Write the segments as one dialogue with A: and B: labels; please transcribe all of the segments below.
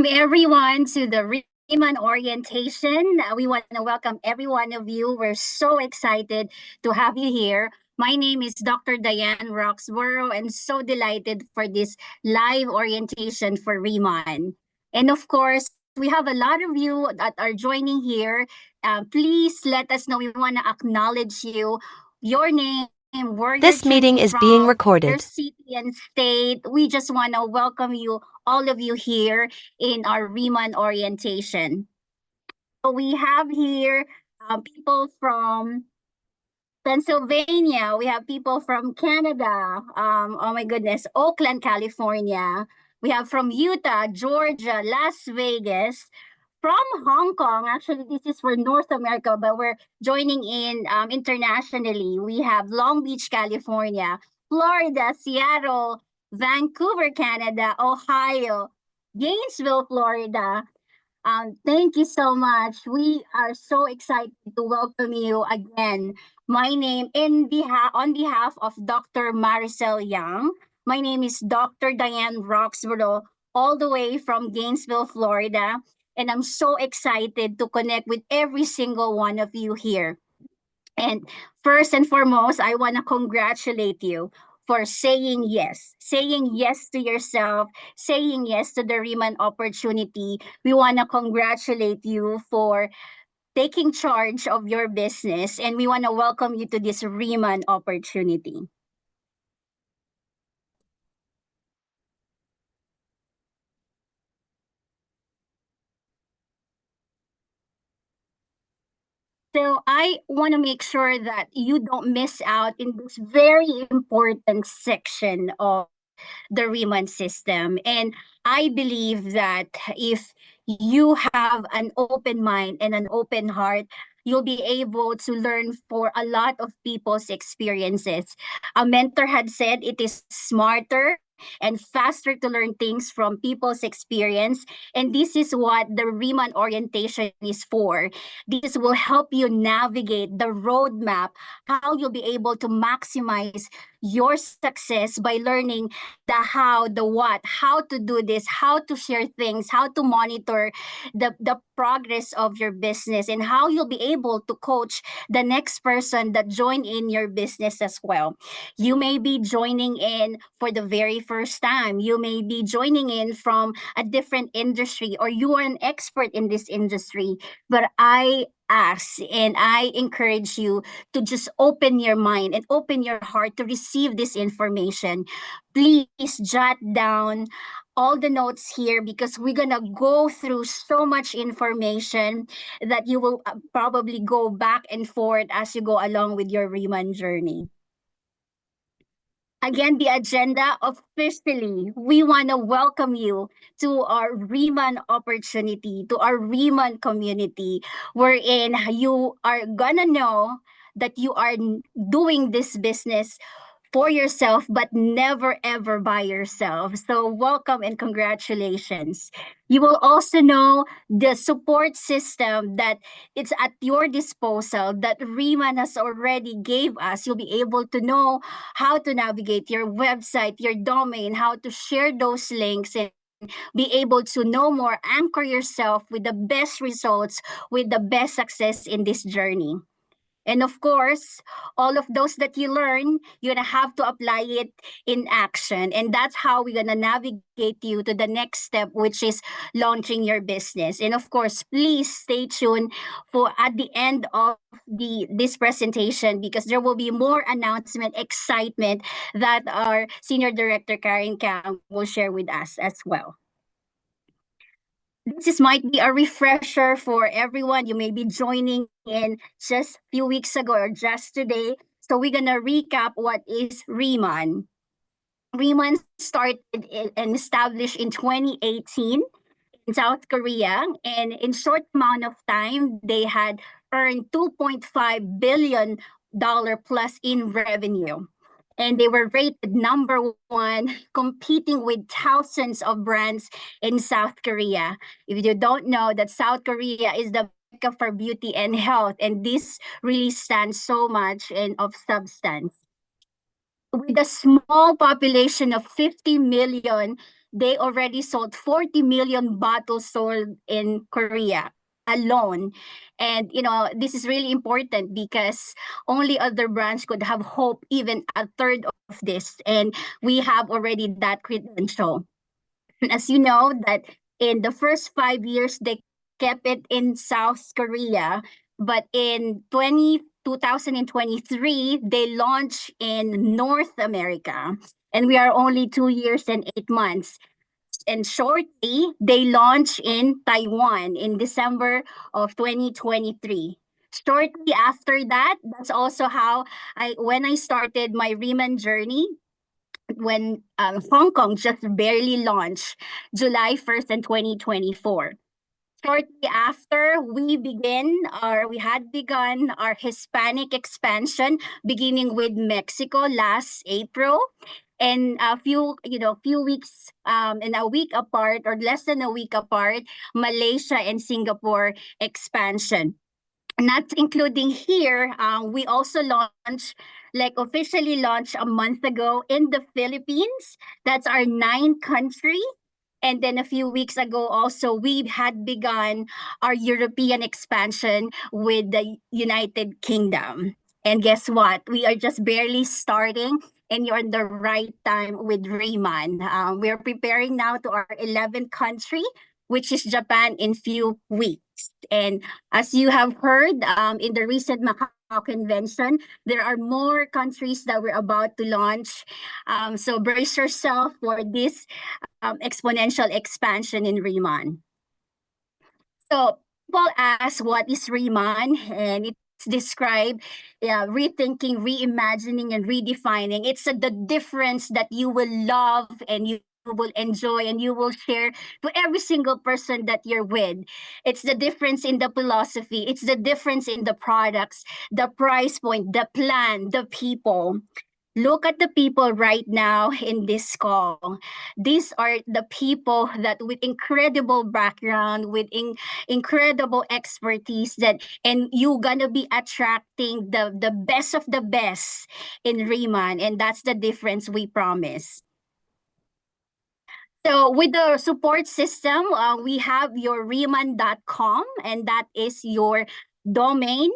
A: Welcome everyone to the Riemann orientation. We want to welcome every one of you. We're so excited to have you here. My name is Dr. Diane Roxborough and so delighted for this live orientation for Riemann. And of course, we have a lot of you that are joining here. Please let us know. We want to acknowledge you, your name, where you're
B: This meeting
A: tuning
B: is being
A: from,
B: recorded.
A: your city and state. We just want to welcome you, all of you here in our Riemann orientation. So we have here people from Pennsylvania. We have people from Canada. Oh my goodness, Oakland, California. We have from Utah, Georgia, Las Vegas, from Hong Kong. Actually, this is for North America, but we're joining in internationally. We have Long Beach, California, Florida, Seattle, Vancouver, Canada, Ohio, Gainesville, Florida. Thank you so much. We are so excited to welcome you again. My name, on behalf of Dr. Maricel Young, my name is Dr. Diane Roxborough, all the way from Gainesville, Florida. And I'm so excited to connect with every single one of you here. And first and foremost, I want to congratulate you for saying yes to yourself, saying yes to the Riemann opportunity. We want to congratulate you for taking charge of your business, and we want to welcome you to this Riemann opportunity. So I want to make sure that you don't miss out in this very important section of the Riemann system. And I believe that if you have an open mind and an open heart, you'll be able to learn for a lot of people's experiences. A mentor had said it is smarter and faster to learn things from people's experience. And this is what the Riemann orientation is for. This will help you navigate the roadmap, how you'll be able to maximize your success by learning the how, the what, how to do this, how to share things, how to monitor the progress of your business, and how you'll be able to coach the next person that join in your business as well. You may be joining in for the very first time. You may be joining in from a different industry, or you are an expert in this industry. But I ask and I encourage you to just open your mind and open your heart to receive this information. Please jot down all the notes here because we're gonna go through so much information that you will probably go back and forth as you go along with your Riemann journey. Again, the agenda officially, we want to welcome you to our Riemann opportunity, to our Riemann community, wherein you are gonna know that you are doing this business for yourself, but never ever by yourself. So, welcome and congratulations. You will also know the support system that it's at your disposal that Riemann has already gave us. You'll be able to know how to navigate your website, your domain, how to share those links, and be able to know more, anchor yourself with the best results, with the best success in this journey. And of course, all of those that you learn, you're going to have to apply it in action. And that's how we're going to navigate you to the next step, which is launching your business. And of course, please stay tuned for at the end of this presentation because there will be more announcement, excitement that our Senior Director Karen Kang will share with us as well. This might be a refresher for everyone. You may be joining in just a few weeks ago or just today. So we're going to recap what is Riemann. Riemann started and established in 2018 in South Korea. And in short amount of time, they had earned $2.5 billion plus in revenue. And they were rated number one, competing with thousands of brands in South Korea. If you don't know that South Korea is the mecca for beauty and health, and this really stands so much in of substance. with a small population of 50 million, they already sold 40 million bottles sold in Korea alone. And this is really important because only other brands could have hope even a third of this, and we have already that credential. As you know, that in the first 5 years they kept it in South Korea, but in 2023 they launched in North America, and we are only 2 years and 8 months. And shortly they launched in Taiwan in December of 2023. Shortly after that, that's also how when I started my Riemann journey, when Hong Kong just barely launched July 1st in 2024. Shortly after, we had begun our Hispanic expansion, beginning with Mexico last April. And few weeks, and a week apart or less than a week apart, Malaysia and Singapore expansion. Not including here, we also officially launched a month ago in the Philippines. That's our ninth country. And then a few weeks ago, also, we had begun our European expansion with the United Kingdom. And guess what? We are just barely starting, and you're in the right time with Riemann. We're preparing now to our 11th country, which is Japan, in few weeks. And as you have heard in the recent Macau convention, there are more countries that we're about to launch. So brace yourself for this exponential expansion in Riemann. So people ask, what is Riemann? And it's described rethinking, reimagining, and redefining. It's the difference that you will love and you will enjoy and you will share to every single person that you're with. It's the difference in the philosophy. It's the difference in the products, the price point, the plan, the people. Look at the people right now in this call. These are the people that with incredible background, with incredible expertise, and you gonna be attracting the best of the best in Riemann, and that's the difference we promise. So with the support system, we have your Riemann.com, and that is your domain.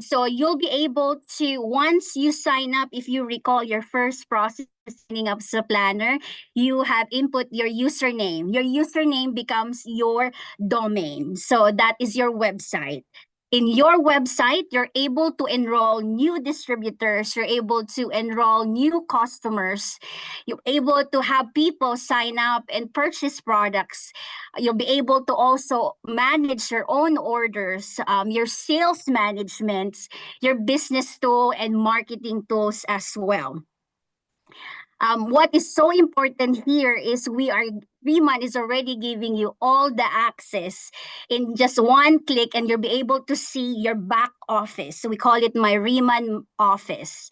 A: So you'll be able to, once you sign up, if you recall your first process signing up as a planner, you have input your username. Your username becomes your domain. So that is your website. In your website, you're able to enroll new distributors, you're able to enroll new customers, you're able to have people sign up and purchase products. You'll be able to also manage your own orders, your sales management, your business tool and marketing tools as well. What is so important here is Riemann is already giving you all the access in just one click, and you'll be able to see your back office. So we call it my Riemann office.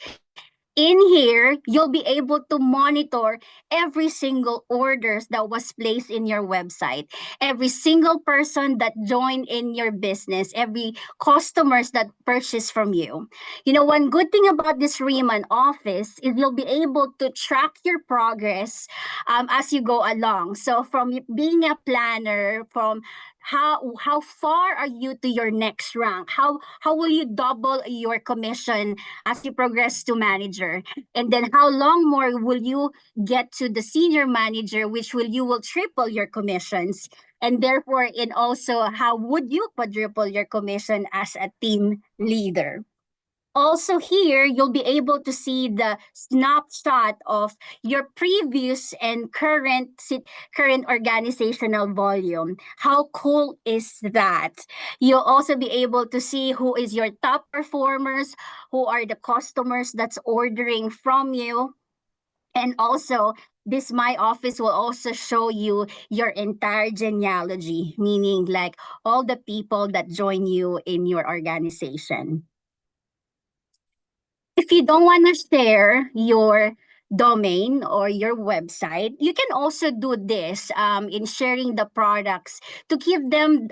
A: In here, you'll be able to monitor every single orders that was placed in your website, every single person that joined in your business, every customers that purchased from you. One good thing about this Riemann office is you'll be able to track your progress as you go along. So from being a planner, from how far are you to your next rank? How will you double your commission as you progress to manager? And then how long more will you get to the senior manager, which you will triple your commissions? And therefore, and also how would you quadruple your commission as a team leader? Also here, you'll be able to see the snapshot of your previous and current organizational volume. How cool is that? You'll also be able to see who is your top performers, who are the customers that's ordering from you. And also, this My Office will also show you your entire genealogy, meaning like all the people that join you in your organization. If you don't want to share your domain or your website, you can also do this in sharing the products to give them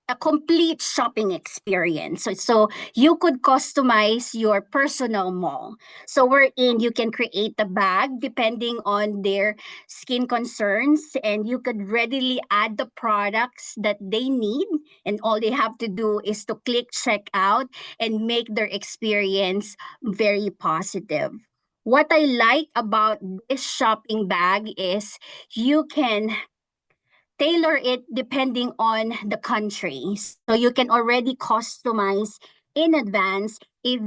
A: a complete shopping experience. So you could customize your personal mall. So wherein you can create a bag depending on their skin concerns, and you could readily add the products that they need, and all they have to do is to click checkout and make their experience very positive. What I like about this shopping bag is you can tailor it depending on the country. So you can already customize in advance if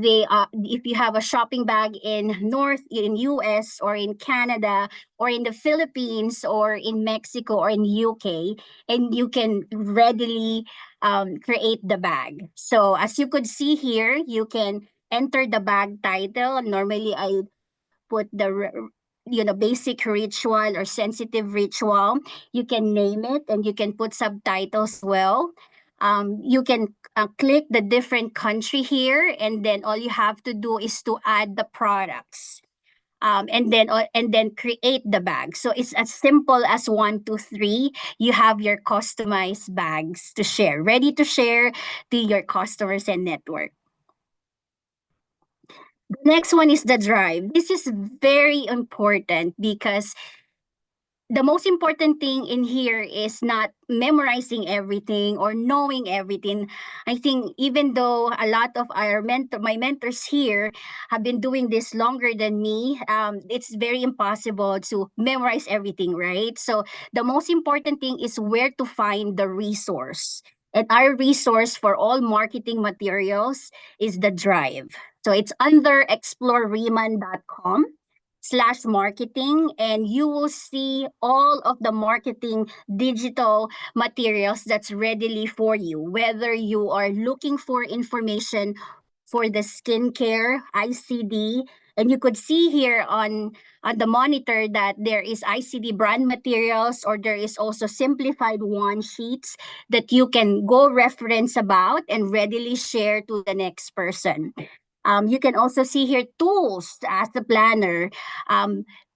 A: you have a shopping bag in US or in Canada or in the Philippines or in Mexico or in UK, and you can readily create the bag. So as you could see here, you can enter the bag title. Normally I put basic ritual or sensitive ritual. You can name it, and you can put subtitles as well. You can click the different country here, and then all you have to do is to add the products, and then create the bag. So it's as simple as 1, 2, 3. You have your customized bags to share, ready to share to your customers and network. The next one is the drive. This is very important because the most important thing in here is not memorizing everything or knowing everything. I think even though a lot of my mentors here have been doing this longer than me, it's very impossible to memorize everything, right? So the most important thing is where to find the resource. And our resource for all marketing materials is the Drive. So it's under explorereman.com/marketing, and you will see all of the marketing digital materials that's readily for you, whether you are looking for information for the skincare ICD. And you could see here on the monitor that there is ICD brand materials, or there is also simplified one sheets that you can go reference about and readily share to the next person. You can also see here tools as a planner.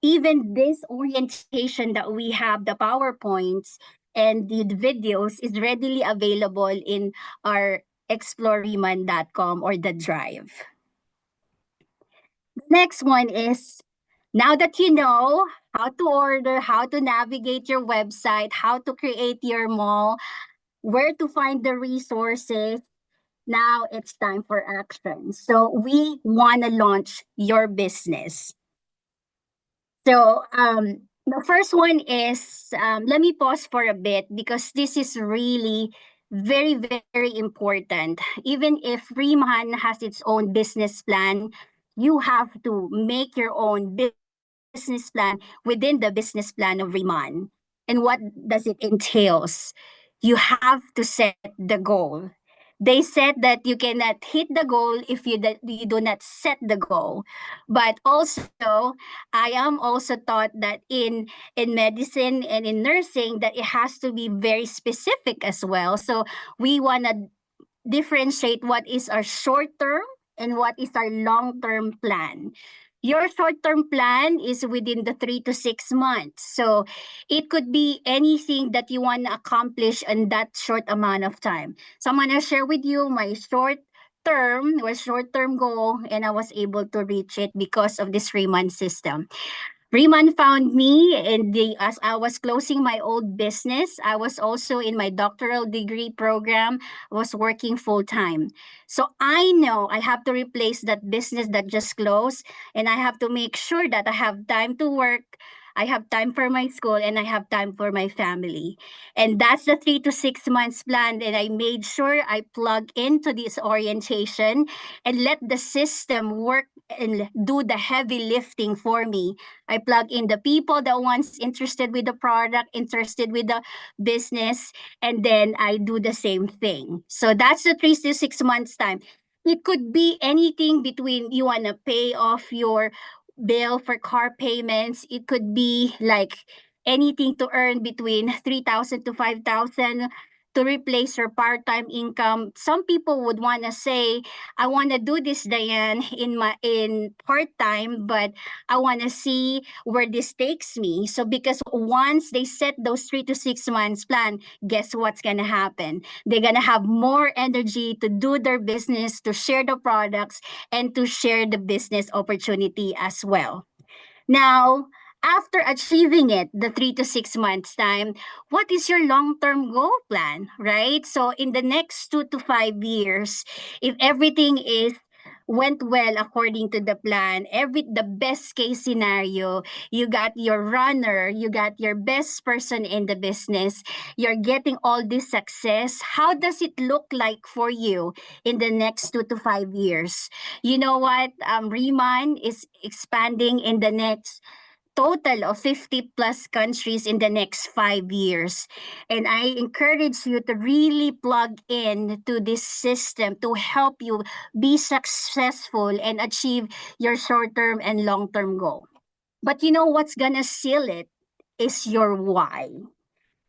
A: Even this orientation that we have, the PowerPoints and the videos, is readily available in our exploreman.com or the Drive. The next one is, now that you know how to order, how to navigate your website, how to create your mall, where to find the resources, now it's time for action. So we want to launch your business. So the first one is, let me pause for a bit because this is really very, very important. Even if Reman has its own business plan, you have to make your own business plan within the business plan of Reman. And what does it entails? You have to set the goal. They said that you cannot hit the goal if you do not set the goal. But also, I am also taught that in medicine and in nursing that it has to be very specific as well. So we want to differentiate what is our short term and what is our long term plan. Your short term plan is within the 3 to 6 months. So it could be anything that you want to accomplish in that short amount of time. So I'm going to share with you my short term goal, and I was able to reach it because of this 3 month system. Reman found me as I was closing my old business. I was also in my doctoral degree program, was working full time. So I know I have to replace that business that just closed, and I have to make sure that I have time to work, I have time for my school, and I have time for my family. And that's the 3 to 6 months plan. And I made sure I plug into this orientation and let the system work and do the heavy lifting for me. I plug in the people that once interested with the product, interested with the business, and then I do the same thing. So that's the 3 to 6 months time. It could be anything between you want to pay off your bill for car payments. It could be like anything to earn between 3,000 to 5,000. to replace her part-time income. Some people would want to say, I want to do this, Diane, in part-time, but I want to see where this takes me. So because once they set those 3 to 6 months plan, guess what's gonna happen? They're gonna have more energy to do their business, to share the products, and to share the business opportunity as well. Now, after achieving it, the 3 to 6 months time, what is your long-term goal plan, right? So in the next 2 to 5 years, if everything is went well according to the plan, the best case scenario, you got your runner, you got your best person in the business, you're getting all this success. How does it look like for you in the next 2 to 5 years? You know what? Riemann is expanding in the next total of 50 plus countries in the next 5 years. And I encourage you to really plug in to this system to help you be successful and achieve your short-term and long-term goal. But you know what's gonna seal it is your why.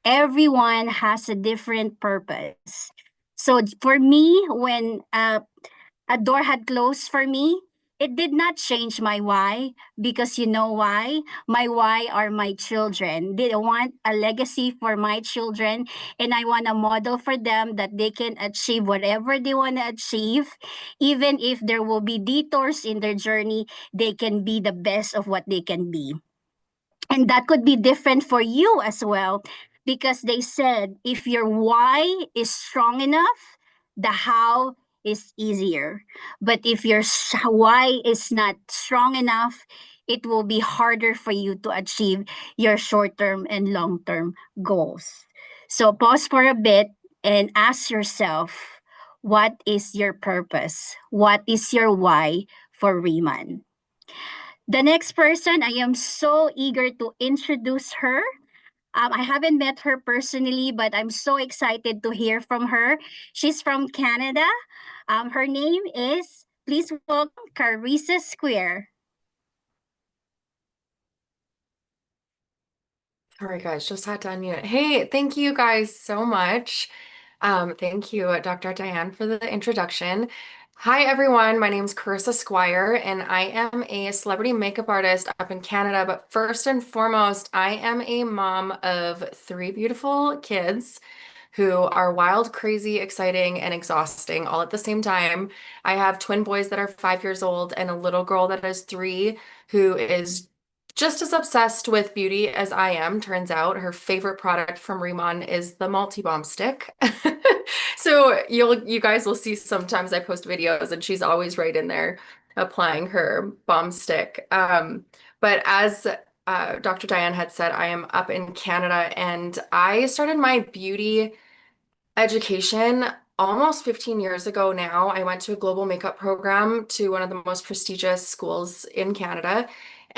A: Everyone has a different purpose. So for me, when a door had closed for me, it did not change my why, because you know why? My why are my children. They want a legacy for my children, and I want a model for them that they can achieve whatever they want to achieve. Even if there will be detours in their journey, they can be the best of what they can be. And that could be different for you as well, because they said if your why is strong enough, the how is easier. But if your why is not strong enough, it will be harder for you to achieve your short term and long term goals. So pause for a bit and ask yourself, what is your purpose? What is your why for Riemann? The next person, I am so eager to introduce her. I haven't met her personally, but I'm so excited to hear from her. She's from Canada. Her name is, please welcome Carissa Square.
B: Sorry, guys, just had to unmute. Hey, thank you guys so much. Thank you, Dr. Diane, for the introduction. Hi, everyone. My name is Carissa Squire, and I am a celebrity makeup artist up in Canada. But first and foremost, I am a mom of 3 beautiful kids who are wild, crazy, exciting, and exhausting all at the same time. I have twin boys that are 5 years old and a little girl that is 3 who is just as obsessed with beauty as I am. Turns out her favorite product from Riemann is the Multi-Balm Stick. So you guys will see sometimes I post videos and she's always right in there applying her balm stick. But as Dr. Diane had said, I am up in Canada and I started my beauty education almost 15 years ago now. I went to a global makeup program to one of the most prestigious schools in Canada.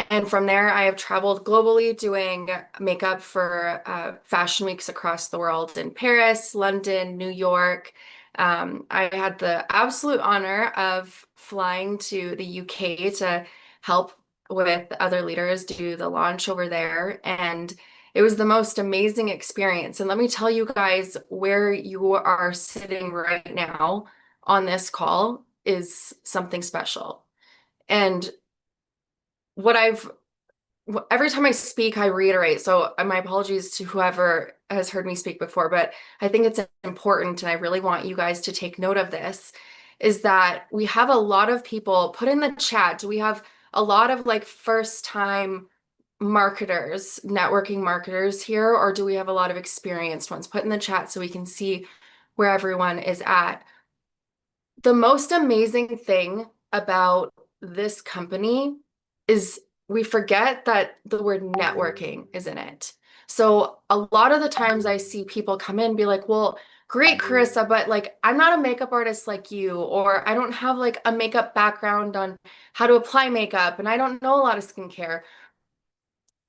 B: And from there, I have traveled globally doing makeup for fashion weeks across the world in Paris, London, New York. I had the absolute honor of flying to the UK to help with other leaders do the launch over there. And it was the most amazing experience. And let me tell you guys, where you are sitting right now on this call is something special. And what I've every time I speak, I reiterate. So my apologies to whoever has heard me speak before, but I think it's important, and I really want you guys to take note of this, is that we have a lot of people put in the chat. Do we have a lot of like first time marketers, networking marketers here, or do we have a lot of experienced ones? Put in the chat so we can see where everyone is at. The most amazing thing about this company is we forget that the word networking is in it. So a lot of the times I see people come in and be like, well, great, Carissa, but like I'm not a makeup artist like you, or I don't have like a makeup background on how to apply makeup, and I don't know a lot of skincare.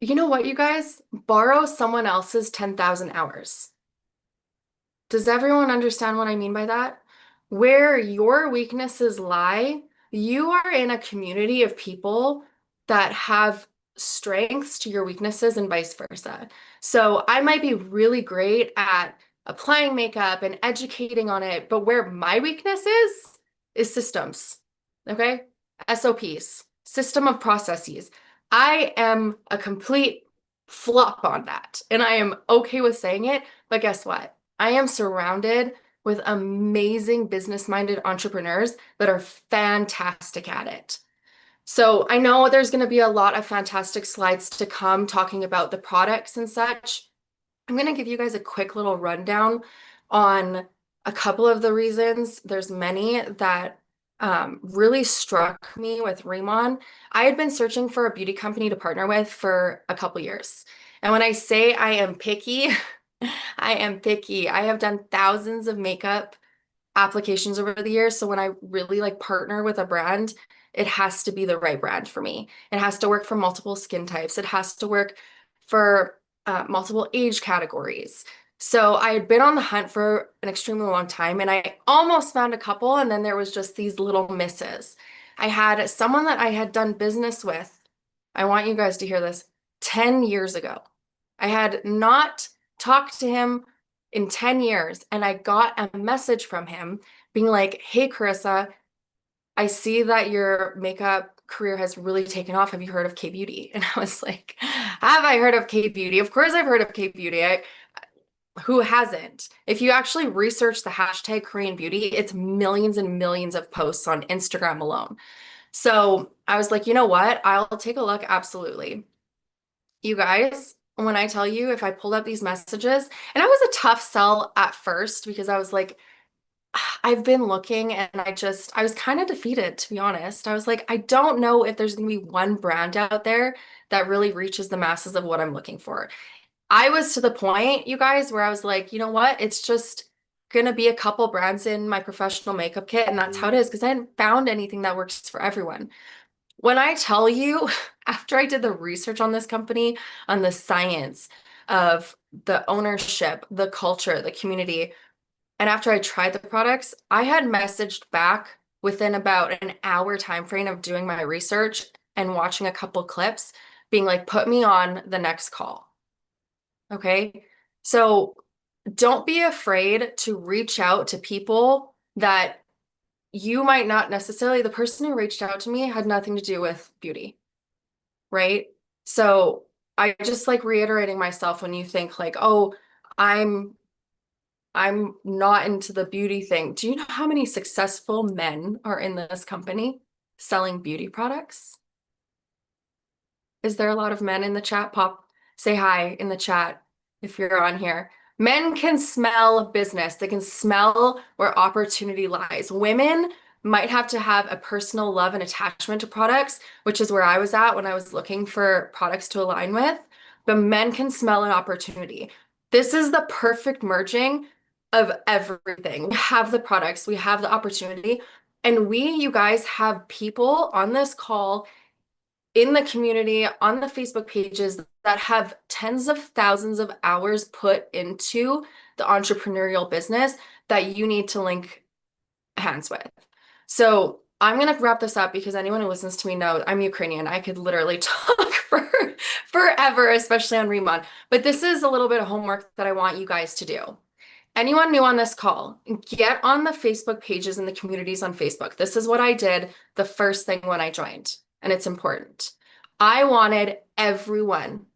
B: You know what, you guys? Borrow someone else's 10,000 hours. Does everyone understand what I mean by that? Where your weaknesses lie, you are in a community of people that have strengths to your weaknesses and vice versa. So I might be really great at applying makeup and educating on it. But where my weakness is systems. Okay? SOPs, system of processes. I am a complete flop on that. And I am okay with saying it. But guess what? I am surrounded with amazing business-minded entrepreneurs that are fantastic at it. So I know there's going to be a lot of fantastic slides to come talking about the products and such. I'm going to give you guys a quick little rundown on a couple of the reasons. There's many that really struck me with Remon. I had been searching for a beauty company to partner with for a couple years. And when I say I am picky, I am picky. I have done thousands of makeup applications over the years. So when I really like partner with a brand, it has to be the right brand for me. It has to work for multiple skin types. It has to work for multiple age categories. So I had been on the hunt for an extremely long time and I almost found a couple, and then there was just these little misses. I had someone that I had done business with. I want you guys to hear this 10 years ago. I had not talked to him in 10 years, and I got a message from him being like, "Hey, Carissa, I see that your makeup career has really taken off. Have you heard of K Beauty?" And I was like, "Have I heard of K Beauty? Of course I've heard of K Beauty. Who hasn't? If you actually research the hashtag Korean Beauty, it's millions and millions of posts on Instagram alone." So I was like, you know what? I'll take a look. Absolutely. You guys, when I tell you, if I pulled up these messages, and I was a tough sell at first because I was like, I've been looking and I was kind of defeated, to be honest. I was like, I don't know if there's going to be one brand out there that really reaches the masses of what I'm looking for. I was to the point, you guys, where I was like, you know what? It's just going to be a couple brands in my professional makeup kit, and that's how it is because I hadn't found anything that works for everyone. When I tell you, after I did the research on this company, on the science of the ownership, the culture, the community, and after I tried the products, I had messaged back within about an hour time frame of doing my research and watching a couple clips, being like, put me on the next call. Okay. So don't be afraid to reach out to people that you might not necessarily, the person who reached out to me had nothing to do with beauty, right? So I just like reiterating myself when you think like, oh, I'm I'm not into the beauty thing. Do you know how many successful men are in this company selling beauty products? Is there a lot of men in the chat? Say hi in the chat if you're on here. Men can smell business. They can smell where opportunity lies. Women might have to have a personal love and attachment to products, which is where I was at when I was looking for products to align with. But men can smell an opportunity. This is the perfect merging of everything. We have the products, we have the opportunity, and you guys have people on this call in the community, on the Facebook pages that have tens of thousands of hours put into the entrepreneurial business that you need to link hands with. So I'm gonna wrap this up because anyone who listens to me knows I'm Ukrainian. I could literally talk for forever, especially on Remon. But this is a little bit of homework that I want you guys to do. Anyone new on this call, get on the Facebook pages and the communities on Facebook. This is what I did the first thing when I joined, and it's important. I wanted everyone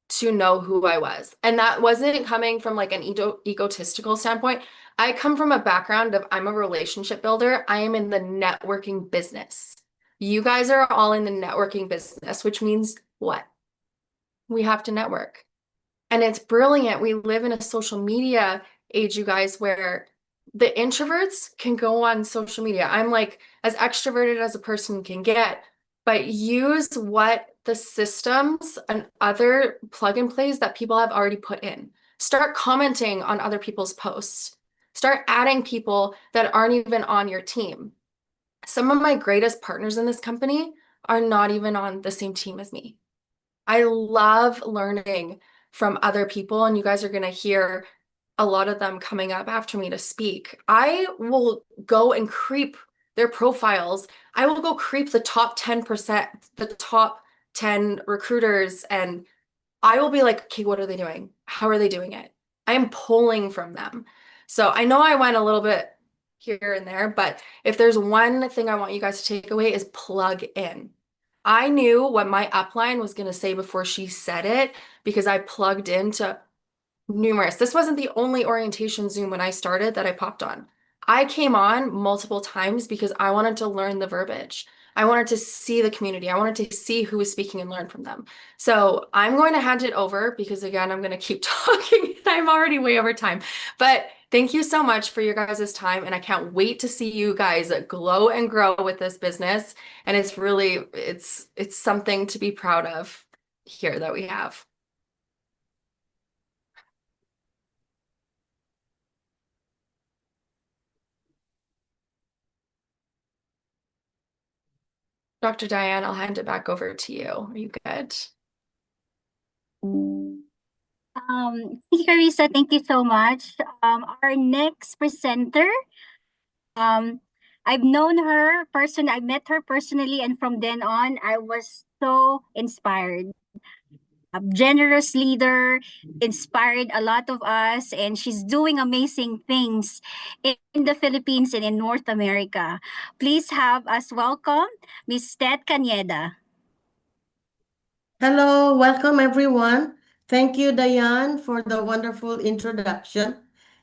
B: to know who I was. And that wasn't coming from like an egotistical standpoint. I come from a background of I'm a relationship builder. I am in the networking business. You guys are all in the networking business, which means what? We have to network. And it's brilliant. We live in a social media age, you guys, where the introverts can go on social media. I'm like as extroverted as a person can get, but use what the systems and other plug and plays that people have already put in. Start commenting on other people's posts. Start adding people that aren't even on your team. Some of my greatest partners in this company are not even on the same team as me. I love learning from other people, and you guys are going to hear a lot of them coming up after me to speak. I will go and creep their profiles. I will go creep the top 10%, the top 10 recruiters, and I will be like, okay, what are they doing? How are they doing it? I am pulling from them. So I know I went a little bit here and there, but if there's one thing I want you guys to take away is plug in. I knew what my upline was going to say before she said it because I plugged into numerous. This wasn't the only orientation Zoom when I started that I popped on. I came on multiple times because I wanted to learn the verbiage. I wanted to see the community. I wanted to see who was speaking and learn from them. So I'm going to hand it over because, again, I'm going to keep talking. I'm already way over time. But thank you so much for your guys' time. And I can't wait to see you guys glow and grow with this business. And it's really, it's something to be proud of here that we have. Dr. Diane, I'll hand it back over to you. Are you good?
A: Carissa, thank you so much. Our next presenter, um, I've known her I met her personally, and from then on, I was so inspired. A generous leader, inspired a lot of us, and she's doing amazing things in the Philippines and in North America. Please have us welcome Miss Ted Caneda.
C: Hello, welcome everyone. Thank you, Diane, for the wonderful introduction.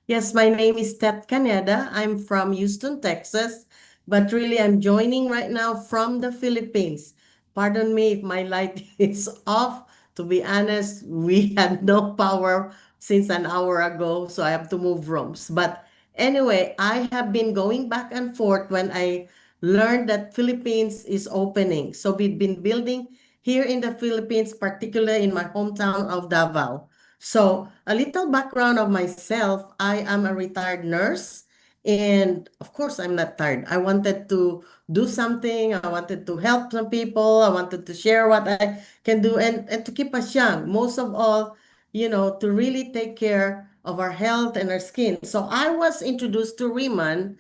C: Yes, my name is Tet Caneda. I'm from Houston, Texas, but really I'm joining right now from the Philippines. Pardon me if my light is off. To be honest, we had no power since an hour ago, so I have to move rooms. But anyway, I have been going back and forth when I learned that Philippines is opening. So we've been building here in the Philippines, particularly in my hometown of Davao. So, a little background of myself, I am a retired nurse. And of course, I'm not tired. I wanted to do something. I wanted to help some people. I wanted to share what I can do and to keep us young. Most of all, to really take care of our health and our skin. So I was introduced to Riemann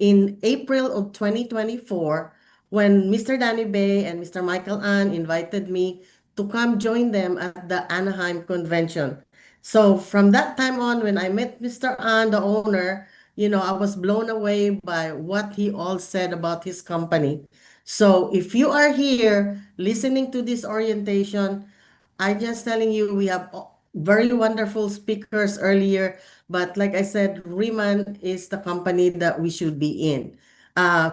C: in April of 2024 when Mr. Danny Bay and Mr. Michael An invited me to come join them at the Anaheim convention. So from that time on, when I met Mr. An, the owner, I was blown away by what he all said about his company. So if you are here listening to this orientation, I just telling you, we have very wonderful speakers earlier, but like I said, Riemann is the company that we should be in.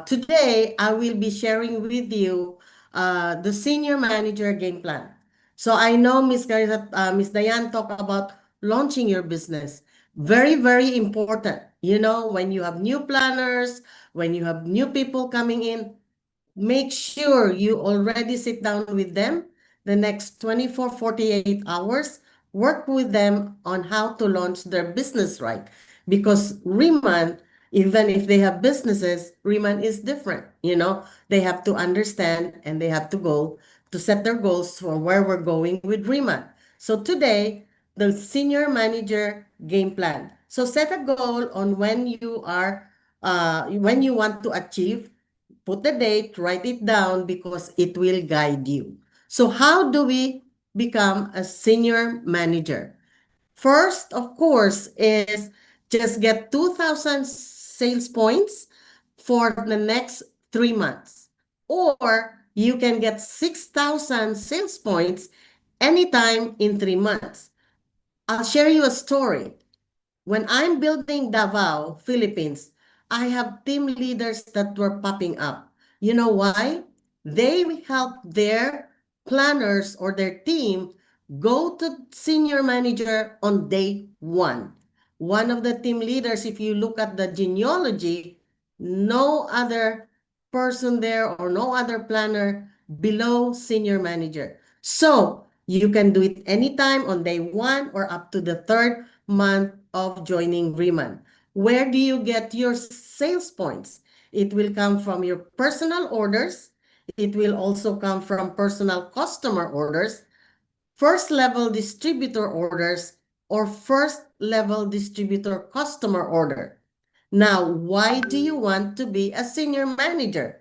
C: Today, I will be sharing with you the senior manager game plan. So I know Miss Diane talked about launching your business. Very, very important. When you have new planners, when you have new people coming in, make sure you already sit down with them the next 24, 48 hours. Work with them on how to launch their business right. Because Riemann, even if they have businesses, Riemann is different. They have to understand and they have to go to set their goals for where we're going with Riemann. So today, the senior manager game plan. So set a goal on when you want to achieve. Put the date, write it down because it will guide you. So, how do we become a senior manager? First, of course, is just get 2,000 sales points for the next 3 months. Or you can get 6,000 sales points anytime in 3 months. I'll share you a story. When I'm building Davao, Philippines, I have team leaders that were popping up. You know why? They help their planners or their team go to senior manager on day one. One of the team leaders, if you look at the genealogy, no other person there or no other planner below senior manager. So you can do it anytime on day one or up to the third month of joining Riemann. Where do you get your sales points? It will come from your personal orders. It will also come from personal customer orders, first level distributor orders, or first level distributor customer order. Now, why do you want to be a senior manager?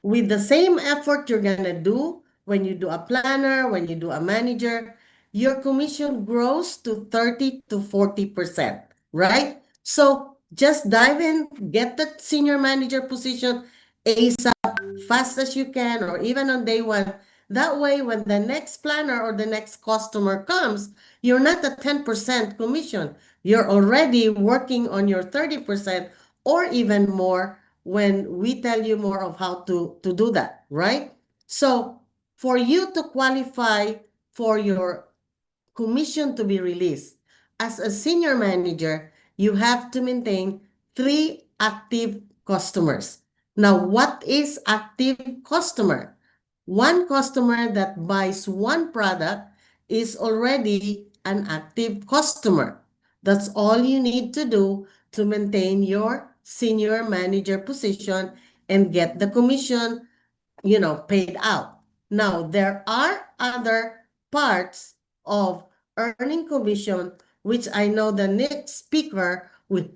C: With the same effort you're going to do when you do a planner, when you do a manager, your commission grows to 30 to 40%, right? So just dive in, get the senior manager position ASAP, fast as you can, or even on day one. That way, when the next planner or the next customer comes, you're not at 10% commission. You're already working on your 30% or even more when we tell you more of how to do that, right? So for you to qualify for your commission to be released, as a senior manager, you have to maintain 3 active customers. Now, what is active customer? One customer that buys one product is already an active customer. That's all you need to do to maintain your senior manager position and get the commission, paid out. Now, there are other parts of earning commission, which I know the next speaker will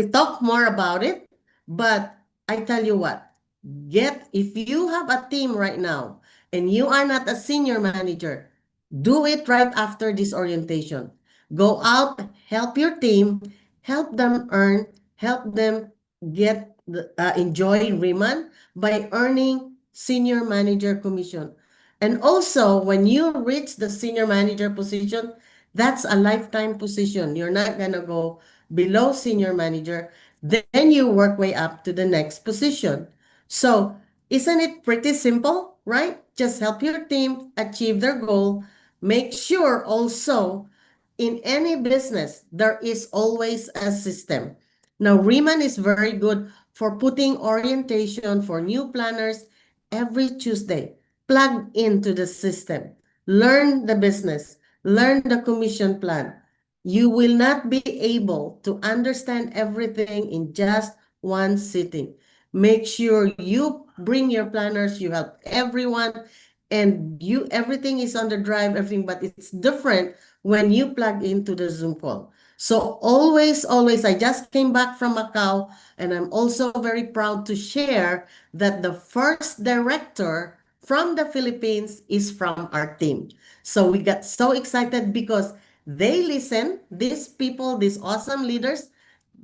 C: talk more about it. But I tell you what, if you have a team right now and you are not a senior manager, do it right after this orientation. Go out, help your team, help them earn, help them enjoy Riemann by earning senior manager commission. And also, when you reach the senior manager position, that's a lifetime position. You're not going to go below senior manager. Then you work way up to the next position. So, isn't it pretty simple, right? Just help your team achieve their goal. Make sure also in any business, there is always a system. Now, Riemann is very good for putting orientation for new planners every Tuesday. Plug into the system, learn the business, learn the commission plan. You will not be able to understand everything in just one sitting. Make sure you bring your planners, you help everyone, and everything is on the drive, everything, but it's different when you plug into the Zoom call. So always, always, I just came back from Macau, and I'm also very proud to share that the first director from the Philippines is from our team. So we got so excited because they listen, these people, these awesome leaders,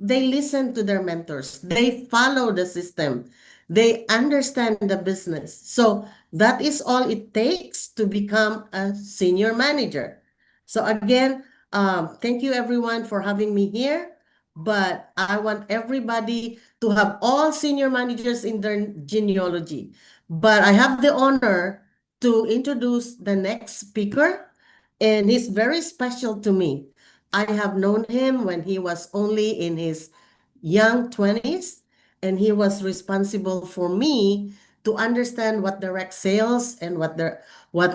C: they listen to their mentors. They follow the system. They understand the business. So that is all it takes to become a senior manager. So again, thank you everyone for having me here. But I want everybody to have all senior managers in their genealogy. But I have the honor to introduce the next speaker, and he's very special to me. I have known him when he was only in his young 20s, and he was responsible for me to understand what direct sales and what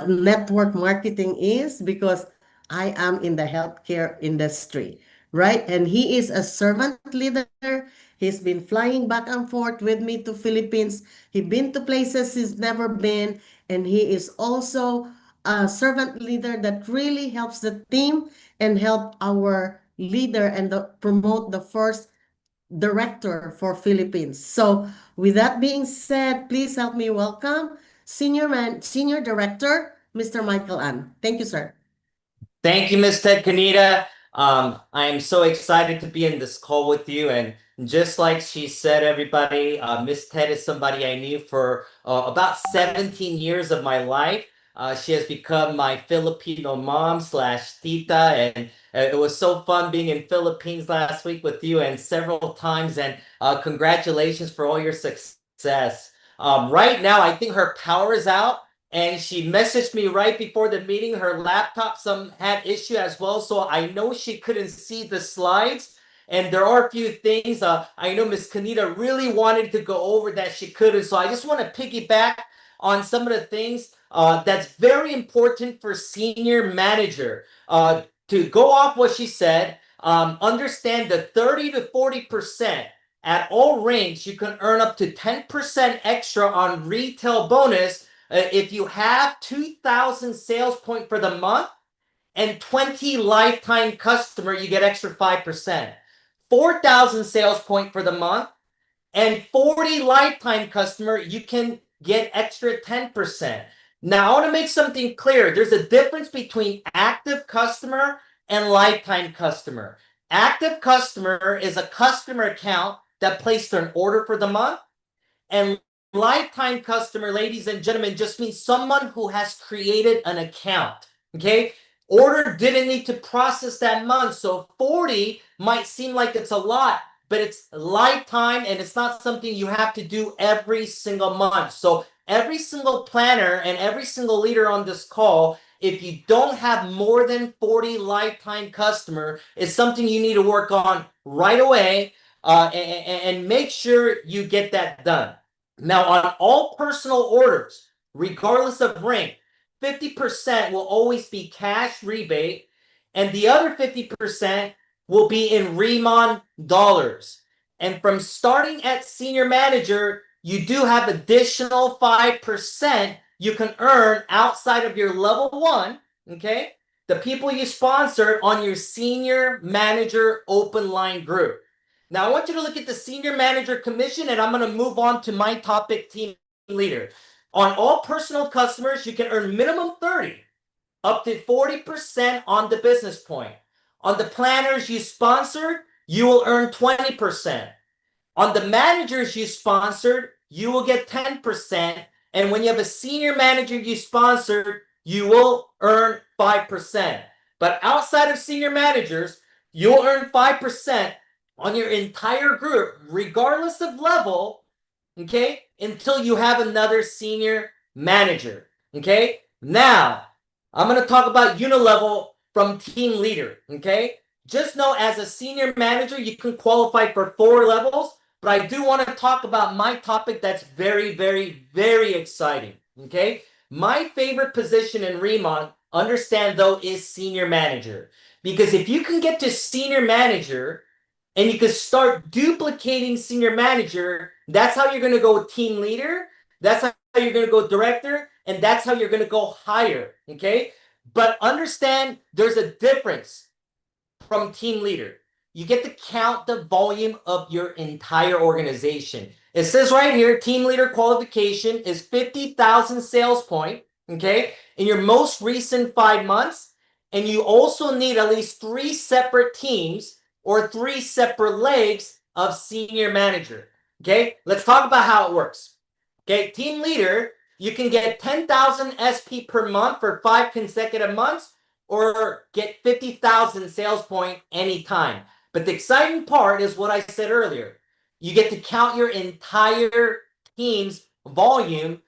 C: network marketing is, because I am in the healthcare industry, right? And he is a servant leader. He's been flying back and forth with me to Philippines. He's been to places he's never been, and he is also a servant leader that really helps the team and help our leader and promote the first director for Philippines. So with that being said, please help me welcome Senior Director, Mr. Michael An. Thank you, sir.
D: Thank you, Ms. Ted Kanita. I am so excited to be in this call with you. And just like she said, everybody, Ms. Ted is somebody I knew for about 17 years of my life. She has become my Filipino mom / tita. And it was so fun being in Philippines last week with you and several times. And congratulations for all your success. Right now, I think her power is out. And she messaged me right before the meeting. Her laptop had issue as well, so I know she couldn't see the slides. And there are a few things I know Miss Kanita really wanted to go over that she couldn't. So I just want to piggyback on some of the things that's very important for senior manager. To go off what she said, understand the 30 to 40%. At all ranks, you can earn up to 10% extra on retail bonus. If you have 2,000 sales point for the month and 20 lifetime customer, you get extra 5%. 4,000 sales point for the month and 40 lifetime customer, you can get extra 10%. Now, I want to make something clear. There's a difference between active customer and lifetime customer. Active customer is a customer account that placed an order for the month, and lifetime customer, ladies and gentlemen, just means someone who has created an account. Okay? Order didn't need to process that month. So 40 might seem like it's a lot, but it's lifetime and it's not something you have to do every single month. So every single planner and every single leader on this call, if you don't have more than 40 lifetime customer, it's something you need to work on right away, and make sure you get that done. Now, on all personal orders, regardless of rank, 50% will always be cash rebate, and the other 50% will be in Remon dollars. And from starting at senior manager, you do have additional 5% you can earn outside of your level 1, okay? The people you sponsor on your senior manager open line group. Now, I want you to look at the senior manager commission, and I'm going to move on to my topic, team leader. On all personal customers, you can earn minimum 30, up to 40% on the business point. On the planners you sponsored, you will earn 20%. On the managers you sponsored, you will get 10%. And when you have a senior manager you sponsored, you will earn 5%. But outside of senior managers, you'll earn 5% on your entire group, regardless of level, okay, until you have another senior manager, okay? Now, I'm going to talk about unilevel from team leader, okay? Just know as a senior manager, you can qualify for 4 levels, but I do want to talk about my topic that's very, very, very exciting, okay? My favorite position in Remon, understand though, is senior manager. Because if you can get to senior manager, and you can start duplicating senior manager, that's how you're going to go team leader, that's how you're going to go director, and that's how you're going to go higher, okay? But understand there's a difference from team leader. You get to count the volume of your entire organization. It says right here, team leader qualification is 50,000 sales point, okay, in your most recent 5 months, and you also need at least 3 separate teams or 3 separate legs of senior manager. Okay, let's talk about how it works. Okay, team leader, you can get 10,000 SP per month for 5 consecutive months, or get 50,000 sales point anytime. But the exciting part is what I said earlier. You get to count your entire team's volume,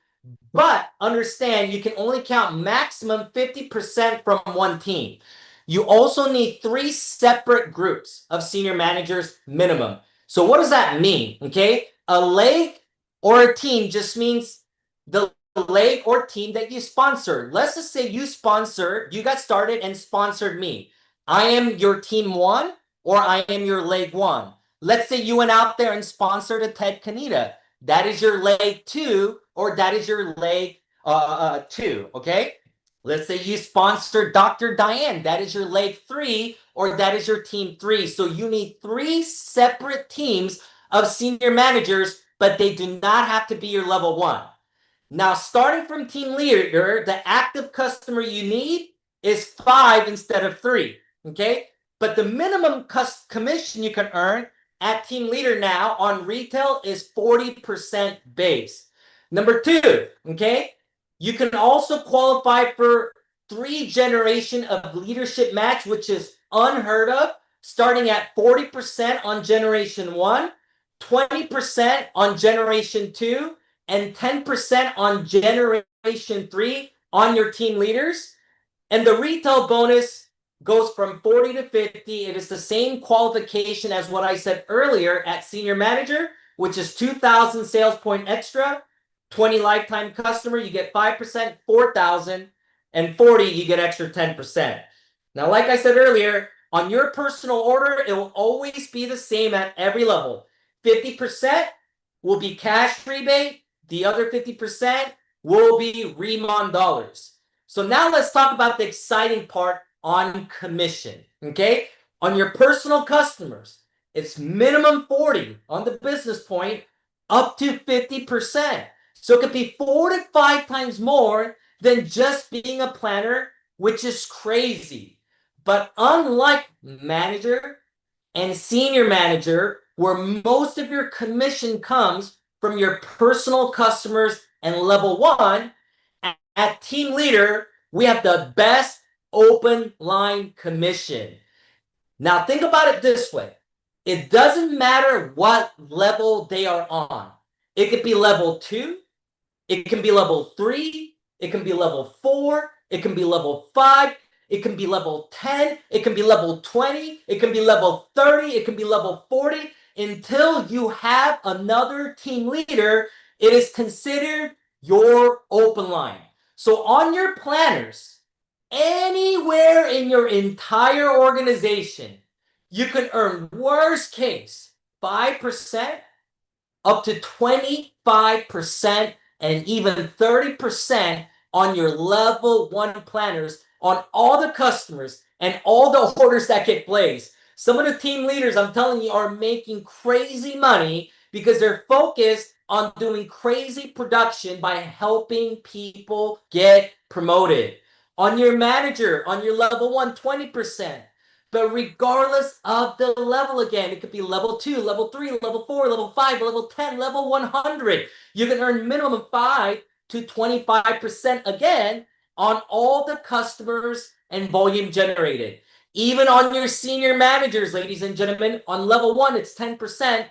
D: but understand you can only count maximum 50% from one team. You also need 3 separate groups of senior managers minimum. So what does that mean? Okay, a leg or a team just means the leg or team that you sponsored. Let's just say you got started and sponsored me. I am your team 1 or I am your leg 1. Let's say you went out there and sponsored a Ted Kaneda. That is your leg 2 or that is your leg 2, okay? Let's say you sponsored Dr. Diane. That is your leg 3 or that is your team 3. So you need 3 separate teams of senior managers, but they do not have to be your level 1. Now, starting from team leader, the active customer you need is 5 instead of 3, okay? But the minimum commission you can earn at team leader now on retail is 40% base. Number 2, okay? You can also qualify for 3 generation of leadership match, which is unheard of, starting at 40% on generation 1, 20% on generation 2, and 10% on generation 3 on your team leaders. And the retail bonus goes from 40 to 50. It is the same qualification as what I said earlier at senior manager, which is 2,000 sales point extra, 20 lifetime customer, you get 5%, 4,000, and 40, you get extra 10%. Now, like I said earlier, on your personal order, it will always be the same at every level. 50% will be cash rebate. The other 50% will be Remon dollars. So now let's talk about the exciting part on commission, okay? On your personal customers, it's minimum 40 on the business point, up to 50%. So it could be 4 to 5 times more than just being a planner, which is crazy. But unlike manager and senior manager, where most of your commission comes from your personal customers and level one, at team leader, we have the best open line commission. Now, think about it this way. It doesn't matter what level they are on. It could be level 2, it can be level 3, it can be level 4, it can be level 5, it can be level 10, it can be level 20, it can be level 30, it can be level 40. Until you have another team leader, it is considered your open line. So on your planners, anywhere in your entire organization, you can earn worst case 5% up to 25% and even 30% on your level 1 planners on all the customers and all the orders that get placed. Some of the team leaders, I'm telling you, are making crazy money because they're focused on doing crazy production by helping people get promoted. On your manager, on your level 1, 20%. But regardless of the level, again, it could be level 2, level 3, level 4, level 5, level 10, level 100. You can earn minimum 5 to 25% again on all the customers and volume generated. Even on your senior managers, ladies and gentlemen, on level 1, it's 10%.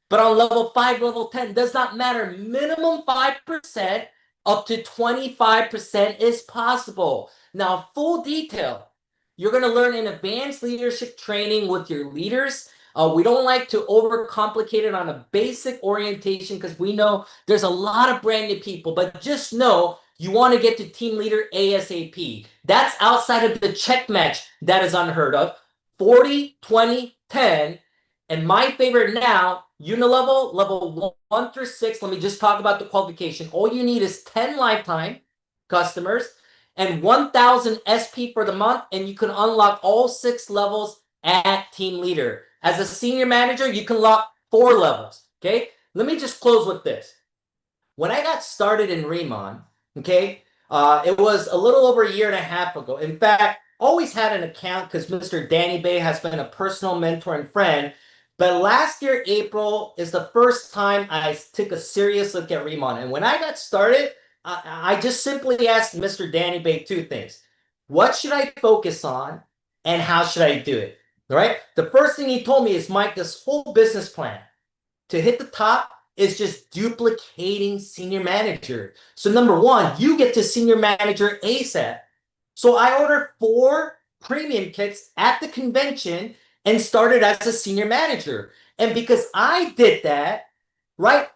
D: But on level 5, level 10, does not matter. Minimum 5% up to 25% is possible. Now, full detail. You're going to learn in advanced leadership training with your leaders. We don't like to overcomplicate it on a basic orientation because we know there's a lot of brand new people, but just know you want to get to team leader ASAP. That's outside of the check match that is unheard of. 40, 20, 10. And my favorite now, unilevel, level 1 through 6. Let me just talk about the qualification. All you need is 10 lifetime customers and 1,000 SP for the month, and you can unlock all 6 levels at team leader. As a senior manager, you can lock 4 levels. Okay, let me just close with this. When I got started in Remon, okay, it was a little over a year and a half ago. In fact, always had an account because Mr. Danny Bay has been a personal mentor and friend. But last year, April, is the first time I took a serious look at Remon. And when I got started, I just simply asked Mr. Danny Bay 2 things. What should I focus on and how should I do it? All right. The first thing he told me is, Mike, this whole business plan to hit the top is just duplicating senior manager. So number 1, you get to senior manager ASAP. So I ordered 4 premium kits at the convention and started as a senior manager. And because I did that, right,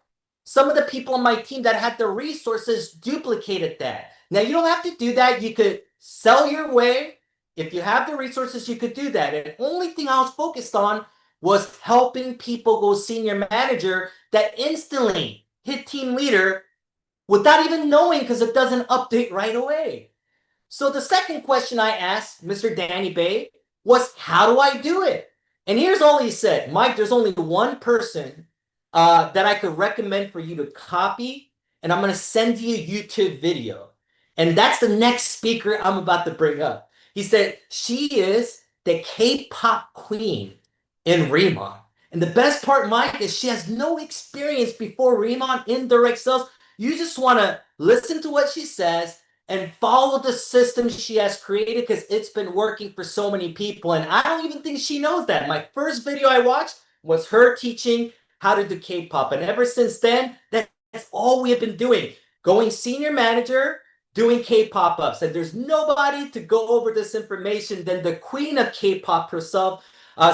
D: some of the people on my team that had the resources duplicated that. Now, you don't have to do that. You could sell your way. If you have the resources, you could do that. And the only thing I was focused on was helping people go senior manager that instantly hit team leader without even knowing because it doesn't update right away. So the second question I asked Mr. Danny Bay was, how do I do it? And here's all he said. Mike, there's only one person that I could recommend for you to copy, and I'm going to send you a YouTube video. And that's the next speaker I'm about to bring up. He said, she is the K-pop queen in Remon. And the best part, Mike, is she has no experience before Remon in direct sales. You just want to listen to what she says and follow the system she has created because it's been working for so many people. And I don't even think she knows that. My first video I watched was her teaching how to do K-pop. And ever since then, that's all we have been doing. Going senior manager, doing K-pop ups. And there's nobody to go over this information than the queen of K-pop herself.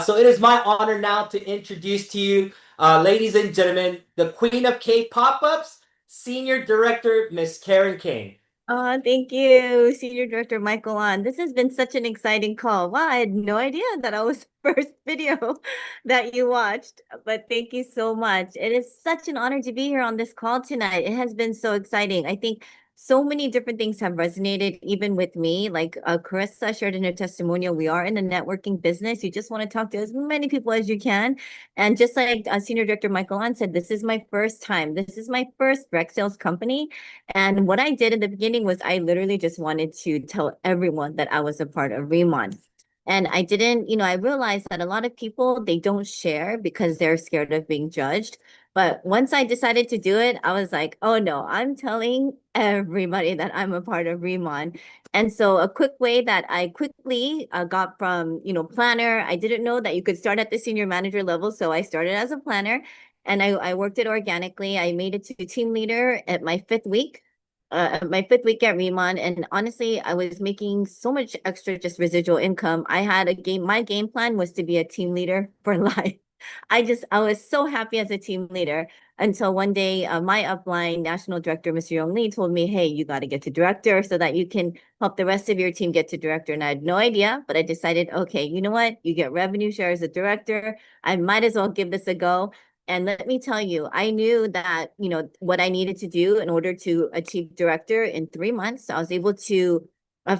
D: So it is my honor now to introduce to you, ladies and gentlemen, the queen of K-pop ups, Senior Director, Miss Karen Kane.
E: Thank you, Senior Director Michael On. This has been such an exciting call. Wow, I had no idea that I was first video that you watched, but thank you so much. It is such an honor to be here on this call tonight. It has been so exciting. I think so many different things have resonated even with me. Like Carissa shared in her testimonial, we are in the networking business. You just want to talk to as many people as you can. And just like Senior Director Michael An said, this is my first time. This is my first direct sales company. And what I did in the beginning was I literally just wanted to tell everyone that I was a part of Remon. And I didn't, I realized that a lot of people, they don't share because they're scared of being judged. But once I decided to do it, I was like, oh no, I'm telling everybody that I'm a part of Remon. And so a quick way that I quickly got from, planner, I didn't know that you could start at the senior manager level. So I started as a planner and I worked it organically. I made it to team leader at my fifth week at Remon. And honestly, I was making so much extra just residual income. My game plan was to be a team leader for life. I was so happy as a team leader until one day, my upline national director, Mr. Yong Lee, told me, hey, you got to get to director so that you can help the rest of your team get to director. And I had no idea, but I decided, okay, you know what? You get revenue share as a director. I might as well give this a go. And let me tell you, I knew that, what I needed to do in order to achieve director in 3 months. So I was able to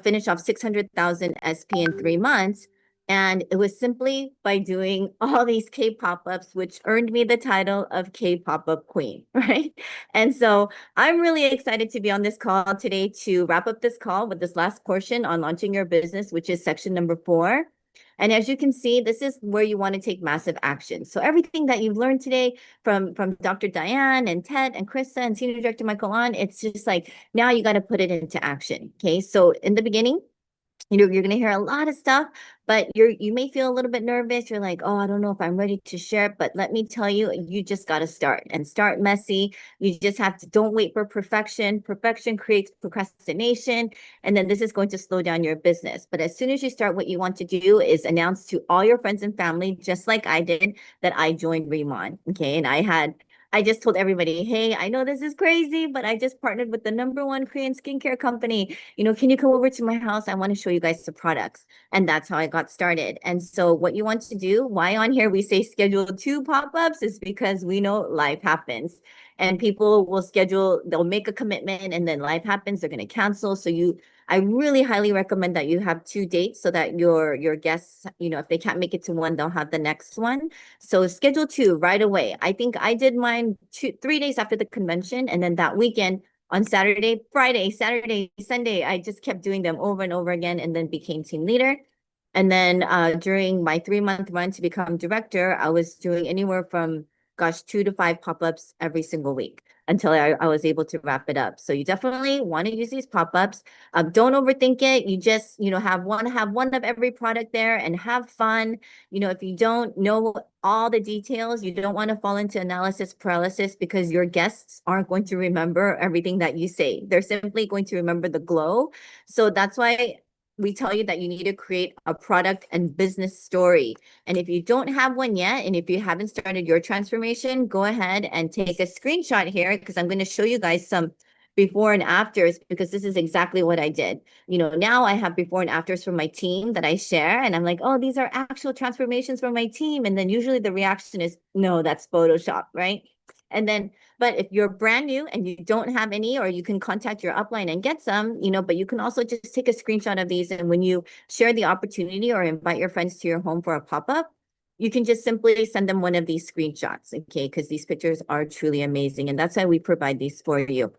E: finish off 600,000 SP in 3 months. And it was simply by doing all these K pop-ups, which earned me the title of K pop-up queen, right? And so I'm really excited to be on this call today to wrap up this call with this last portion on launching your business, which is section number 4. And as you can see, this is where you want to take massive action. So everything that you've learned today from Dr. Diane and Ted and Krista and Senior Director Michael An, it's just like, now you got to put it into action. Okay. So in the beginning, you're going to hear a lot of stuff, but you may feel a little bit nervous. You're like, oh, I don't know if I'm ready to share it. But let me tell you, you just got to start and start messy. You just have to, don't wait for perfection. Perfection creates procrastination. And then this is going to slow down your business. But as soon as you start, what you want to do is announce to all your friends and family, just like I did, that I joined Remon. Okay. And I just told everybody, hey, I know this is crazy, but I just partnered with the #1 Korean skincare company. Can you come over to my house? I want to show you guys the products. And that's how I got started. And so what you want to do, why on here we say schedule 2 pop-ups is because we know life happens. And people will they'll make a commitment and then life happens, they're going to cancel. So I really highly recommend that you have 2 dates so that your guests, if they can't make it to one, they'll have the next one. So schedule 2 right away. I think I did mine 3 days after the convention. And then that weekend on Saturday, Friday, Saturday, Sunday, I just kept doing them over and over again and then became team leader. And then during my 3-month run to become director, I was doing anywhere from 2 to 5 pop-ups every single week until I was able to wrap it up. So you definitely want to use these pop-ups. Don't overthink it. You just, have one of every product there and have fun. If you don't know all the details, you don't want to fall into analysis paralysis because your guests aren't going to remember everything that you say. They're simply going to remember the glow. So that's why we tell you that you need to create a product and business story. And if you don't have one yet, and if you haven't started your transformation, go ahead and take a screenshot here because I'm going to show you guys some before and afters because this is exactly what I did. Now I have before and afters from my team that I share and I'm like, oh, these are actual transformations from my team. And then usually the reaction is, no, that's Photoshop, right? And then, but if you're brand new and you don't have any, or you can contact your upline and get some, but you can also just take a screenshot of these. And when you share the opportunity or invite your friends to your home for a pop-up, you can just simply send them one of these screenshots, okay? Because these pictures are truly amazing. And that's why we provide these for you.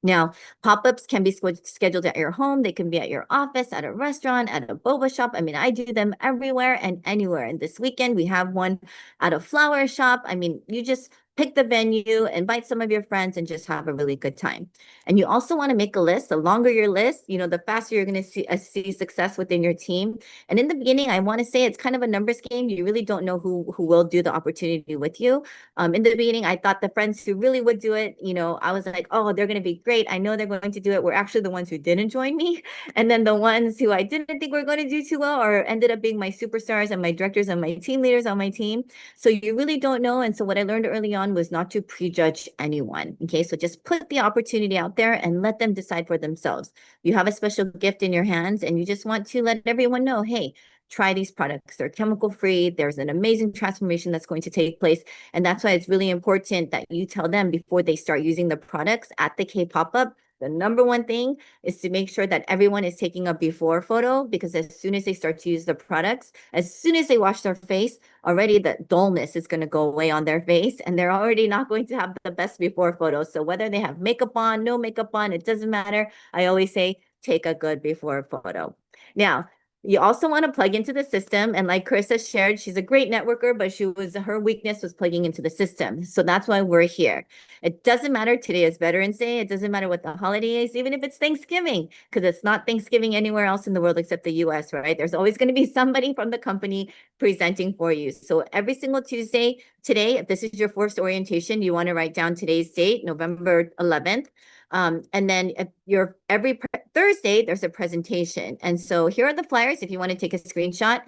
E: Now, pop-ups can be scheduled at your home. They can be at your office, at a restaurant, at a boba shop. I mean, I do them everywhere and anywhere. And this weekend, we have one at a flower shop. I mean, you just pick the venue, invite some of your friends, and just have a really good time. And you also want to make a list. The longer your list, the faster you're going to see success within your team. And in the beginning, I want to say it's kind of a numbers game. You really don't know who will do the opportunity with you. In the beginning, I thought the friends who really would do it, I was like, oh, they're going to be great. I know they're going to do it. We're actually the ones who didn't join me. And then the ones who I didn't think were going to do too well or ended up being my superstars and my directors and my team leaders on my team. So you really don't know. And so what I learned early on was not to prejudge anyone. Okay, so just put the opportunity out there and let them decide for themselves. You have a special gift in your hands and you just want to let everyone know, hey, try these products. They're chemical free. There's an amazing transformation that's going to take place. And that's why it's really important that you tell them before they start using the products at the K pop-up, The number one thing is to make sure that everyone is taking a before photo, because as soon as they start to use the products, as soon as they wash their face, already the dullness is going to go away on their face, and they're already not going to have the best before photo. So whether they have makeup on, no makeup on, it doesn't matter. I always say, take a good before photo. Now, you also want to plug into the system. And like Carissa shared, she's a great networker, but her weakness was plugging into the system. So that's why we're here. It doesn't matter. Today is Veterans Day. It doesn't matter what the holiday is, even if it's Thanksgiving, because it's not Thanksgiving anywhere else in the world except the US, right? There's always going to be somebody from the company presenting for you. So every single Tuesday, today, if this is your first orientation, you want to write down today's date, November 11th. And then if you're every Thursday, there's a presentation. And so here are the flyers if you want to take a screenshot.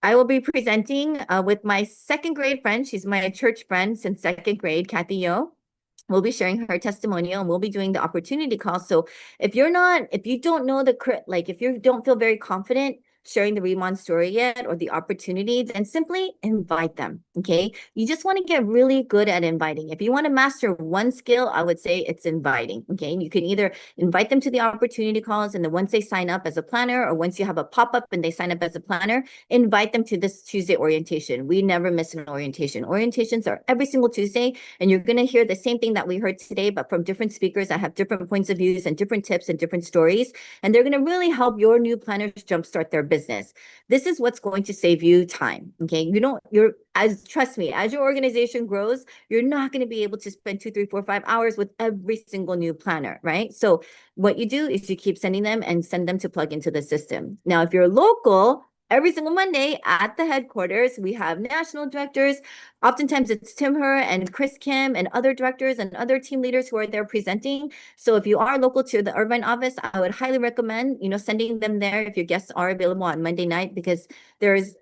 E: I will be presenting with my second grade friend. She's my church friend since second grade, Kathy Yo. We'll be sharing her testimonial, and we'll be doing the opportunity call. So if you don't know if you don't feel very confident sharing the Remon story yet or the opportunity, then simply invite them, okay? You just want to get really good at inviting. If you want to master one skill, I would say it's inviting, okay? You can either invite them to the opportunity calls, and then once they sign up as a planner, or once you have a pop-up and they sign up as a planner, invite them to this Tuesday orientation. We never miss an orientation. Orientations are every single Tuesday, and you're going to hear the same thing that we heard today, but from different speakers that have different points of views and different tips and different stories. And they're going to really help your new planners jumpstart their business. This is what's going to save you time. Okay. Trust me, as your organization grows, you're not going to be able to spend 2, 3, 4, 5 hours with every single new planner, right? So what you do is you keep sending them and send them to plug into the system. Now, if you're local, every single Monday at the headquarters, we have national directors. Oftentimes it's Tim Her and Chris Kim and other directors and other team leaders who are there presenting. So if you are local to the Irvine office, I would highly recommend, sending them there if your guests are available on Monday night, because there's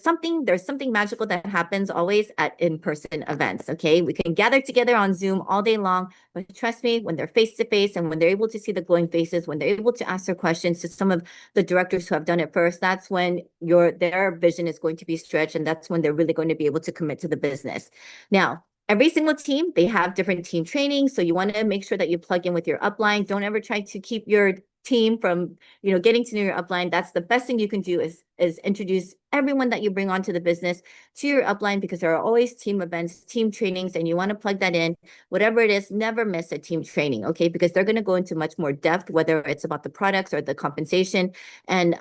E: something magical that happens always at in-person events. Okay, we can gather together on Zoom all day long, but trust me, when they're face to face and when they're able to see the glowing faces, when they're able to ask their questions to some of the directors who have done it first, that's when their vision is going to be stretched, and that's when they're really going to be able to commit to the business. Now, every single team, they have different team training, so you want to make sure that you plug in with your upline. Don't ever try to keep your team from getting to know your upline. That's the best thing you can do is introduce everyone that you bring onto the business to your upline, because there are always team events, team trainings, and you want to plug that in. Whatever it is, never miss a team training, okay? Because they're going to go into much more depth, whether it's about the products or the compensation, and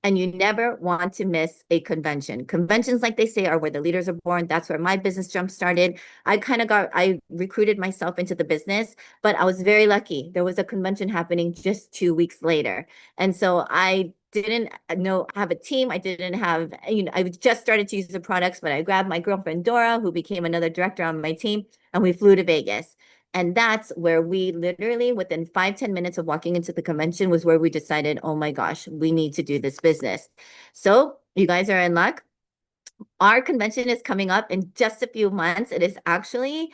E: you never want to miss a convention. Conventions, like they say, are where the leaders are born. That's where my business jump started. I recruited myself into the business, but I was very lucky. There was a convention happening just 2 weeks later, and so I didn't have a team. I didn't have, I just started to use the products, but I grabbed my girlfriend, Dora, who became another director on my team, and we flew to Vegas. And that's where we literally, within 5-10 minutes of walking into the convention, was where we decided, oh my gosh, we need to do this business. So you guys are in luck. Our convention is coming up in just a few months. It is actually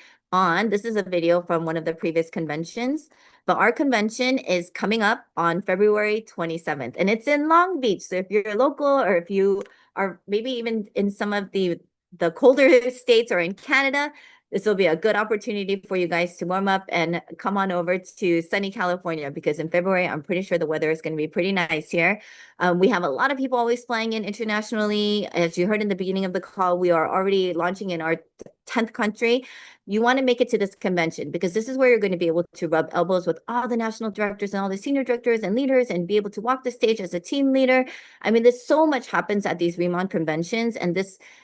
E: this is a video from one of the previous conventions, but our convention is coming up on February 27th, and it's in Long Beach. So if you're local, or if you are maybe even in some of the colder states or in Canada, this will be a good opportunity for you guys to warm up and come on over to sunny California, because in February, I'm pretty sure the weather is going to be pretty nice here. We have a lot of people always flying in internationally. As you heard in the beginning of the call, we are already launching in our 10th country. You want to make it to this convention, because this is where you're going to be able to rub elbows with all the national directors and all the senior directors and leaders, and be able to walk the stage as a team leader. I mean, there's so much happens at these Remon conventions, and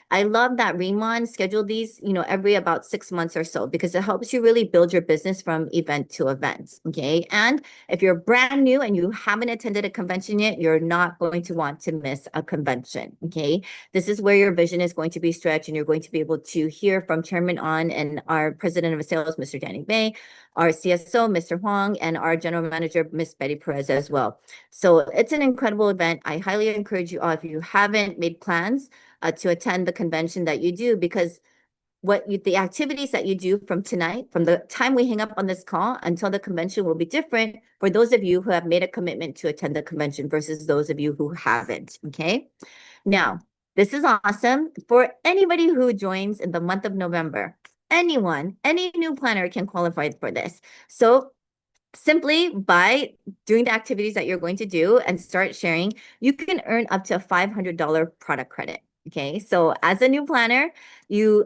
E: I love that Remon schedule these, every about 6 months or so, because it helps you really build your business from event to event. Okay. And if you're brand new and you haven't attended a convention yet, you're not going to want to miss a convention. Okay. This is where your vision is going to be stretched, and you're going to be able to hear from Chairman An and our President of Sales, Mr. Danny Bay, our CSO, Mr. Huang, and our General Manager, Ms. Betty Perez as well. So it's an incredible event. I highly encourage you all, if you haven't made plans to attend the convention, that you do, because the activities that you do from tonight, from the time we hang up on this call until the convention, will be different for those of you who have made a commitment to attend the convention versus those of you who haven't. Okay. Now, this is awesome for anybody who joins in the month of November. Any new planner can qualify for this. So simply by doing the activities that you're going to do and start sharing, you can earn up to a $500 product credit. Okay, so as a new planner,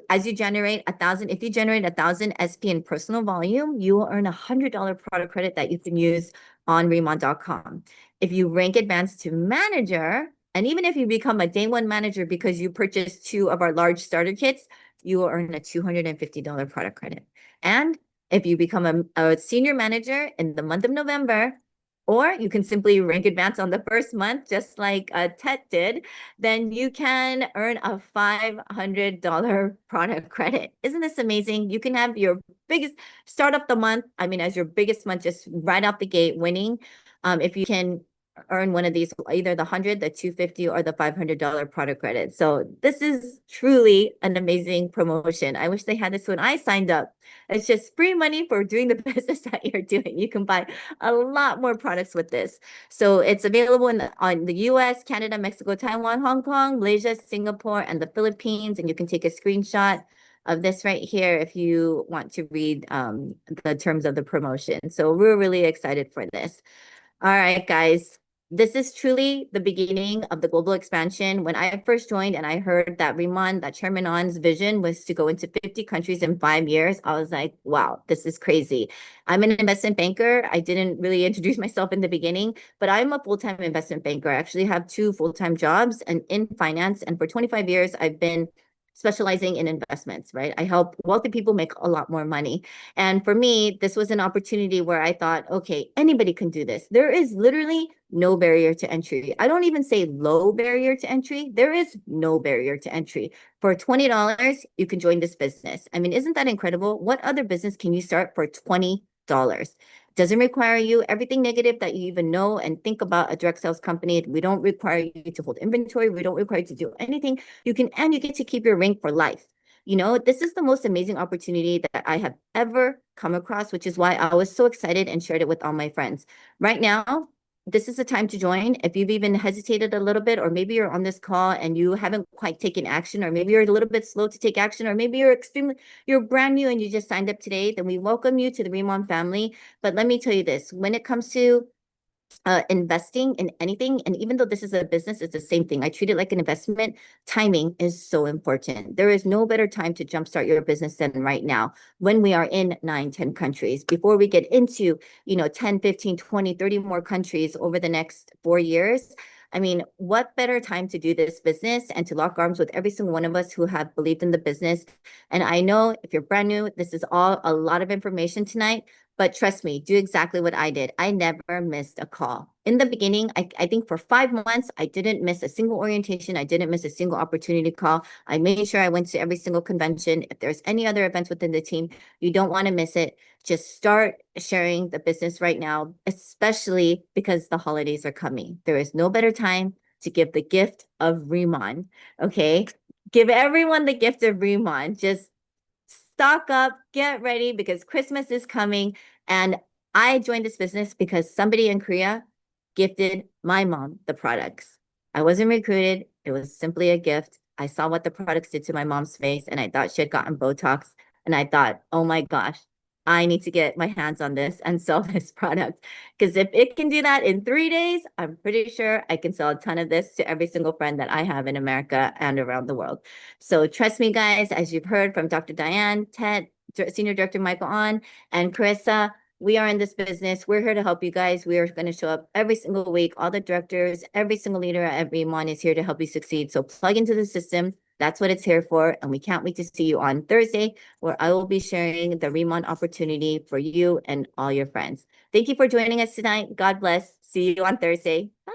E: as you generate 1,000, if you generate 1,000 SP in personal volume, you will earn $100 product credit that you can use on Remon.com. If you rank advanced to manager, and even if you become a day one manager because you purchased 2 of our large starter kits, you will earn a $250 product credit. And if you become a senior manager in the month of November, or you can simply rank advance on the first month, just like Tet did, then you can earn a $500 product credit. Isn't this amazing? You can have your biggest start up the month, as your biggest month, just right out the gate winning. If you can earn one of these, either the 100, the 250, or the $500 product credit. So this is truly an amazing promotion. I wish they had this when I signed up. It's just free money for doing the business that you're doing. You can buy a lot more products with this. So it's available on the US, Canada, Mexico, Taiwan, Hong Kong, Malaysia, Singapore, and the Philippines. And you can take a screenshot of this right here if you want to read the terms of the promotion. So we're really excited for this. All right, guys. This is truly the beginning of the global expansion. When I first joined and I heard that Remon, that Chairman On's vision was to go into 50 countries in 5 years, I was like, wow, this is crazy. I'm an investment banker. I didn't really introduce myself in the beginning, but I'm a full-time investment banker. I actually have 2 full-time jobs and in finance. And for 25 years, I've been specializing in investments, right? I help wealthy people make a lot more money. And for me, this was an opportunity where I thought, okay, anybody can do this. There is literally no barrier to entry. I don't even say low barrier to entry. There is no barrier to entry. For $20, you can join this business. Isn't that incredible? What other business can you start for $20? Doesn't require you everything negative that you even know and think about a direct sales company. We don't require you to hold inventory. We don't require you to do anything. You get to keep your rank for life. This is the most amazing opportunity that I have ever come across, which is why I was so excited and shared it with all my friends. Right now, this is the time to join. If you've even hesitated a little bit, or maybe you're on this call and you haven't quite taken action, or maybe you're a little bit slow to take action, or maybe you're brand new and you just signed up today, then we welcome you to the Remon family. But let me tell you this, when it comes to investing in anything, and even though this is a business, it's the same thing. I treat it like an investment. Timing is so important. There is no better time to jumpstart your business than right now, when we are in 9, 10 countries. Before we get into 10, 15, 20, 30 more countries over the next 4 years, what better time to do this business and to lock arms with every single one of us who have believed in the business. And I know if you're brand new, this is all a lot of information tonight. But trust me, do exactly what I did. I never missed a call. In the beginning, I think for 5 months, I didn't miss a single orientation. I didn't miss a single opportunity call. I made sure I went to every single convention. If there's any other events within the team, you don't want to miss it. Just start sharing the business right now, especially because the holidays are coming. There is no better time to give the gift of Remon, okay? Give everyone the gift of Remon. Just stock up, get ready, because Christmas is coming. And I joined this business because somebody in Korea gifted my mom the products. I wasn't recruited. It was simply a gift. I saw what the products did to my mom's face, and I thought she had gotten Botox. And I thought, oh my gosh, I need to get my hands on this and sell this product. Because if it can do that in 3 days, I'm pretty sure I can sell a ton of this to every single friend that I have in America and around the world. So trust me, guys, as you've heard from Dr. Diane, Ted, Senior Director Michael On, and Carissa, we are in this business. We're here to help you guys. We are going to show up every single week. All the directors, every single leader at Remon is here to help you succeed. So plug into the system. That's what it's here for. And we can't wait to see you on Thursday, where I will be sharing the Remon opportunity for you and all your friends. Thank you for joining us tonight. God bless. See you on Thursday. Bye.